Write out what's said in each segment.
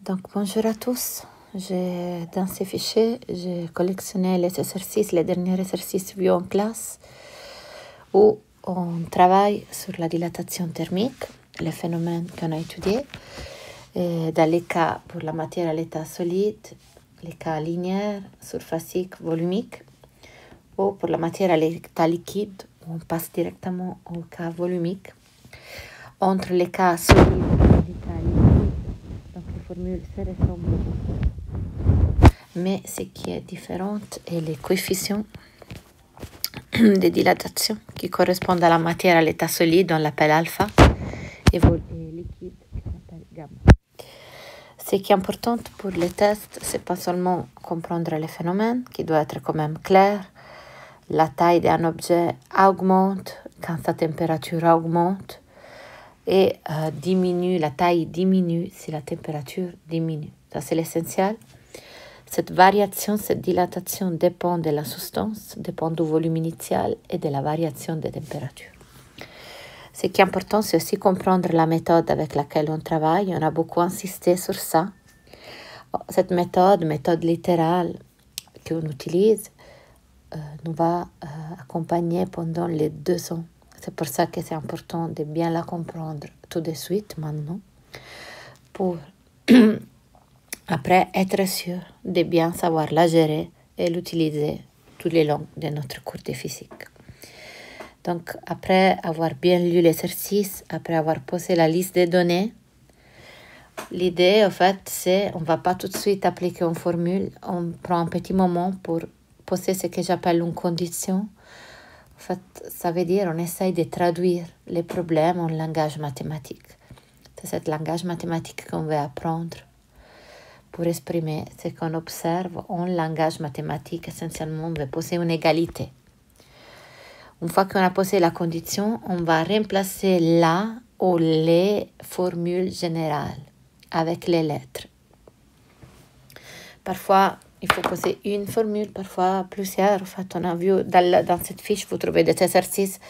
Donc, bonjour à tous. Dans ces fichiers, j'ai collectionné les exercices, les derniers exercices vus en classe où on travaille sur la dilatation thermique, les phénomènes qu'on a étudiés. Et dans les cas pour la matière à l'état solide, les cas linéaires, surfaciques, volumiques, ou pour la matière à l'état liquide, on passe directement au cas volumique. Entre les cas solides et l'état liquide, donc les formules se ressemblent beaucoup. Mais ce qui est différent est les coefficients de dilatation qui correspondent à la matière à l'état solide, on l'appelle alpha, et liquide, on l'appelle gamma. Ce qui est important pour les tests, c'est pas seulement comprendre les phénomènes, qui doit être quand même clair. La taille d'un objet augmente quand sa température augmente et la taille diminue si la température diminue. Ça, c'est l'essentiel. Cette variation, cette dilatation dépend de la substance, dépend du volume initial et de la variation des températures. Ce qui est important, c'est aussi comprendre la méthode avec laquelle on travaille. On a beaucoup insisté sur ça. Cette méthode littérale qu'on utilise, nous va accompagner pendant les 2 ans. C'est pour ça que c'est important de bien la comprendre tout de suite, maintenant, pour après être sûr de bien savoir la gérer et l'utiliser tout le long de notre cours de physique. Donc, après avoir bien lu l'exercice, après avoir posé la liste des données, l'idée, en fait, c'est on ne va pas tout de suite appliquer une formule. On prend un petit moment pour poser ce que j'appelle une condition. En fait, ça veut dire on essaye de traduire les problèmes en langage mathématique. C'est ce langage mathématique qu'on veut apprendre pour exprimer ce qu'on observe en langage mathématique. Essentiellement, on veut poser une égalité. Une fois qu'on a posé la condition, on va remplacer la ou les formules générales avec les lettres. Parfois, il faut poser une formule, parfois plusieurs. En fait, on a vu dans cette fiche, vous trouvez des exercices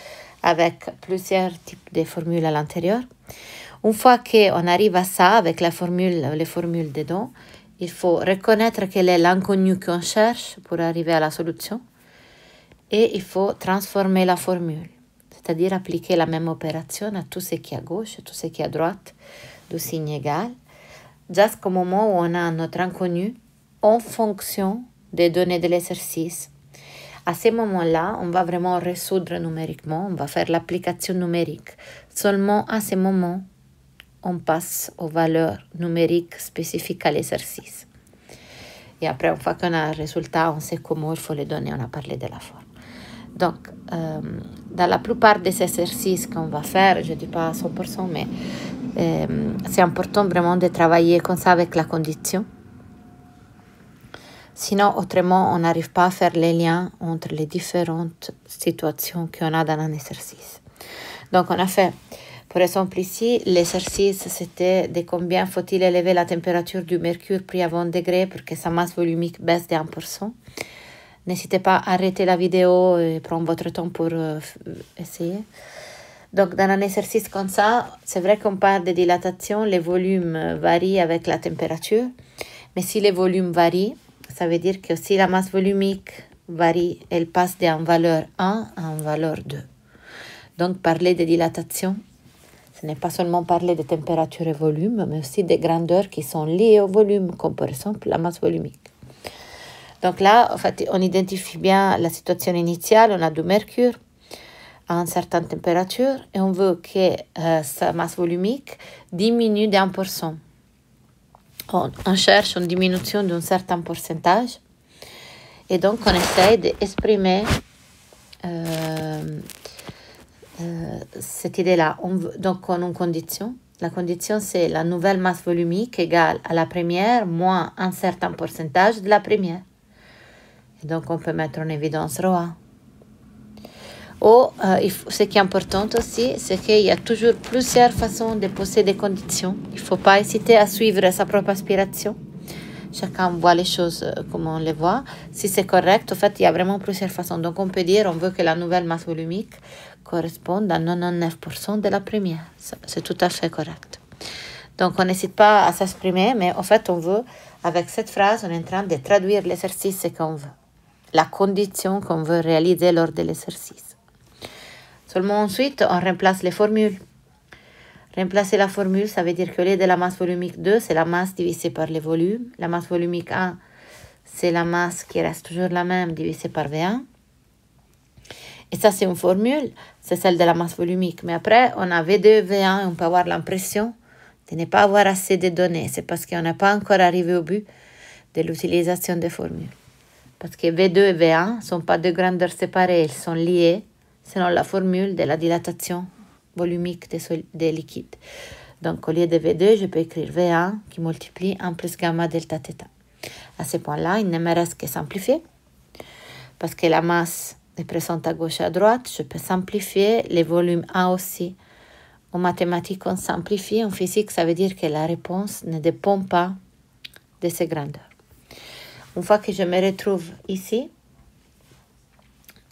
avec plusieurs types de formules à l'intérieur. Une fois qu'on arrive à ça, avec les formules dedans, il faut reconnaître quel est l'inconnu qu'on cherche pour arriver à la solution. Et il faut transformer la formule, c'est-à-dire appliquer la même opération à tout ce qui est à gauche et tout ce qui est à droite du signe égal, jusqu'au moment où on a notre inconnu en fonction des données de l'exercice. À ce moment-là, on va vraiment résoudre numériquement, on va faire l'application numérique. Seulement à ce moment, on passe aux valeurs numériques spécifiques à l'exercice. Et après, une fois qu'on a un résultat, on sait comment il faut les donner, on a parlé de la forme. Donc, dans la plupart des exercices qu'on va faire, je ne dis pas à 100%, mais c'est important vraiment de travailler comme ça avec la condition. Sinon, autrement, on n'arrive pas à faire les liens entre les différentes situations qu'on a dans un exercice. Donc, on a fait, par exemple ici, l'exercice, c'était de combien faut-il élever la température du mercure pris à 20 degrés pour que sa masse volumique baisse de 1%. N'hésitez pas à arrêter la vidéo et prendre votre temps pour essayer. Donc, dans un exercice comme ça, c'est vrai qu'on parle de dilatation, les volumes varient avec la température. Mais si les volumes varient, ça veut dire que si la masse volumique varie, elle passe d'une valeur 1 à une valeur 2. Donc, parler de dilatation, ce n'est pas seulement parler de température et volume, mais aussi des grandeurs qui sont liées au volume, comme par exemple la masse volumique. Donc là, en fait, on identifie bien la situation initiale. On a du mercure à une certaine température et on veut que sa masse volumique diminue de 1%. On cherche une diminution d'un certain pourcentage et donc on essaye d'exprimer cette idée-là. Donc on a une condition. La condition, c'est la nouvelle masse volumique égale à la première moins un certain pourcentage de la première. Et donc, on peut mettre en évidence ρ1. Ce qui est important aussi, c'est qu'il y a toujours plusieurs façons de poser des conditions. Il ne faut pas hésiter à suivre sa propre aspiration. Chacun voit les choses comme on les voit. Si c'est correct, en fait, il y a vraiment plusieurs façons. Donc, on peut dire on veut que la nouvelle masse volumique corresponde à 99% de la première. C'est tout à fait correct. Donc, on n'hésite pas à s'exprimer, mais en fait, on veut, avec cette phrase, on est en train de traduire l'exercice qu'on veut, la condition qu'on veut réaliser lors de l'exercice. Seulement ensuite, on remplace les formules. Remplacer la formule, ça veut dire que au lieu de la masse volumique 2, c'est la masse divisée par le volume. La masse volumique 1, c'est la masse qui reste toujours la même divisée par V1. Et ça, c'est une formule, c'est celle de la masse volumique. Mais après, on a V2, V1, et on peut avoir l'impression de ne pas avoir assez de données. C'est parce qu'on n'est pas encore arrivé au but de l'utilisation des formules. Parce que V2 et V1 ne sont pas de grandeur séparées, ils sont liés selon la formule de la dilatation volumique des liquides. Donc, au lieu de V2, je peux écrire V1 qui multiplie 1 plus gamma delta θ. À ce point-là, il ne me reste que simplifier. Parce que la masse est présente à gauche et à droite, je peux simplifier les volumes A aussi. En mathématiques, on simplifie. En physique, ça veut dire que la réponse ne dépend pas de ces grandeurs. Une fois que je me retrouve ici,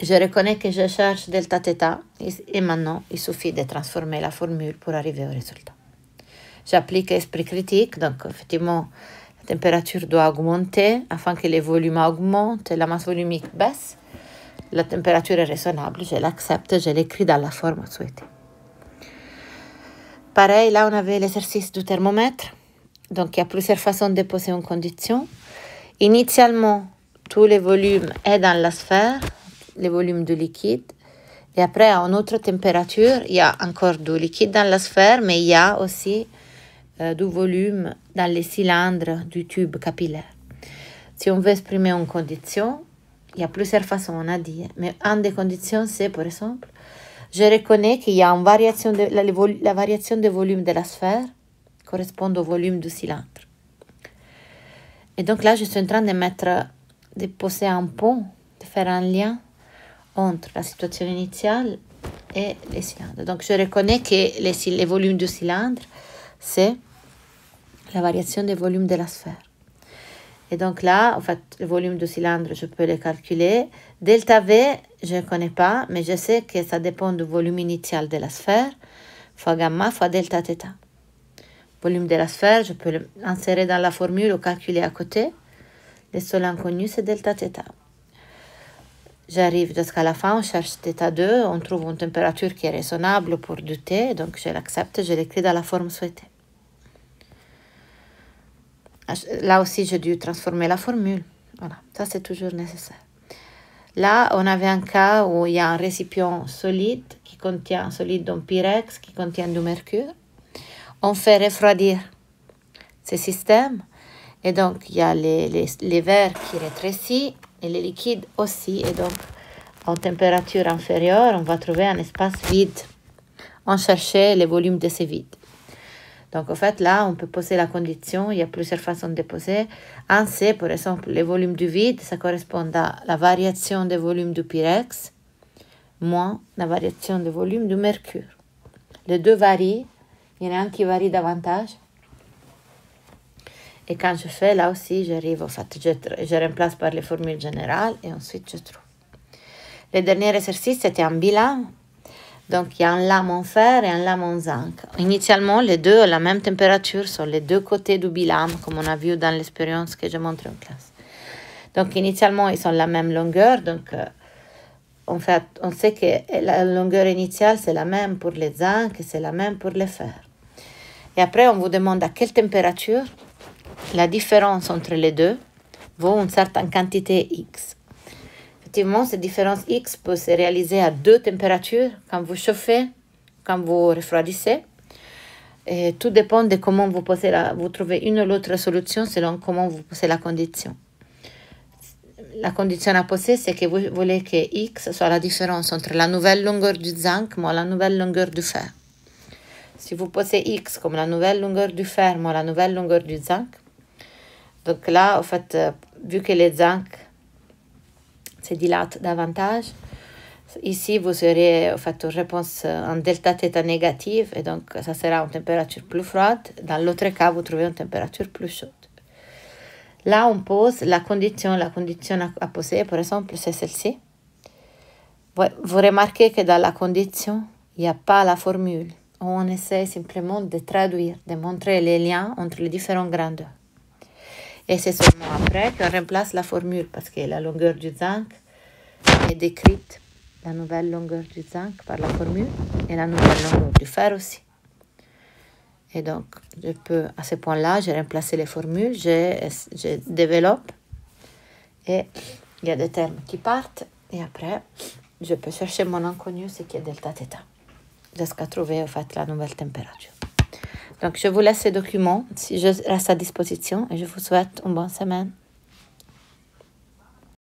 je reconnais que je cherche delta θ et maintenant, il suffit de transformer la formule pour arriver au résultat. J'applique l'esprit critique, donc effectivement, la température doit augmenter afin que les volumes augmentent et la masse volumique baisse. La température est raisonnable, je l'accepte, je l'écris dans la forme souhaitée. Pareil, là, on avait l'exercice du thermomètre. Donc, il y a plusieurs façons de poser une condition. Initialement, tous les volumes sont dans la sphère, les volumes du liquide. Et après, à une autre température, il y a encore du liquide dans la sphère, mais il y a aussi du volume dans les cylindres du tube capillaire. Si on veut exprimer une condition, il y a plusieurs façons, on a dit. Mais une des conditions, c'est, par exemple, je reconnais qu'il y a une variation la variation de volume de la sphère correspond au volume du cylindre. Et donc là, je suis en train de poser un pont, de faire un lien entre la situation initiale et les cylindres. Donc, je reconnais que les volumes du cylindre, c'est la variation des volumes de la sphère. Et donc là, en fait, le volume du cylindre, je peux le calculer. Delta V, je ne connais pas, mais je sais que ça dépend du volume initial de la sphère, fois gamma, fois delta θ. Volume de la sphère, je peux l'insérer dans la formule ou calculer à côté. Le seul inconnu, c'est delta θ. J'arrive jusqu'à la fin, on cherche θ2, on trouve une température qui est raisonnable pour du thé, donc je l'accepte, je l'écris dans la forme souhaitée. Là aussi, j'ai dû transformer la formule. Voilà, ça c'est toujours nécessaire. Là, on avait un cas où il y a un récipient solide d'un pyrex qui contient du mercure. On fait refroidir ce système et donc il y a les verres qui rétrécissent et les liquides aussi. Et donc, en température inférieure, on va trouver un espace vide. On cherchait le volume de ce vide. Donc, en fait, là, on peut poser la condition. Il y a plusieurs façons de poser. Un, c'est, par exemple, le volume du vide. Ça correspond à la variation de volume du pyrex moins la variation de volume du mercure. Les deux varient. Il y en a un qui varie davantage. Et quand je fais, là aussi, j'arrive, en fait, je remplace par les formules générales et ensuite je trouve. Le dernier exercice, c'était un bilan. Donc, il y a un lame en fer et un lame en zinc. Initialement, les deux ont la même température sur les deux côtés du bilame, comme on a vu dans l'expérience que j'ai montrée en classe. Donc, initialement, ils ont la même longueur. Donc, en fait, on sait que la longueur initiale, c'est la même pour les zinc et c'est la même pour les fers. Et après, on vous demande à quelle température la différence entre les deux vaut une certaine quantité X. Effectivement, cette différence X peut se réaliser à deux températures, quand vous chauffez, quand vous refroidissez. Et tout dépend de comment vous posez vous trouvez une ou l'autre solution selon comment vous posez la condition. La condition à poser, c'est que vous voulez que X soit la différence entre la nouvelle longueur du zinc moins la nouvelle longueur du fer. Si vous posez X comme la nouvelle longueur du fer moins la nouvelle longueur du zinc, donc là, en fait, vu que les zinc se dilatent davantage, ici, vous aurez en fait une réponse en delta θ négative, et donc ça sera une température plus froide. Dans l'autre cas, vous trouvez une température plus chaude. Là, on pose la condition à poser, par exemple, c'est celle-ci. Vous remarquez que dans la condition, il n'y a pas la formule. où on essaie simplement de traduire, de montrer les liens entre les différentes grandeurs. Et c'est seulement après qu'on remplace la formule, parce que la longueur du zinc est décrite, la nouvelle longueur du zinc par la formule, et la nouvelle longueur du fer aussi. Et donc, à ce point-là, j'ai remplacé les formules, je développe, et il y a des termes qui partent, et après, je peux chercher mon inconnu, ce qui est delta theta, jusqu'à trouver en fait la nouvelle température. Donc, je vous laisse ces documents, si je reste à disposition, et je vous souhaite une bonne semaine.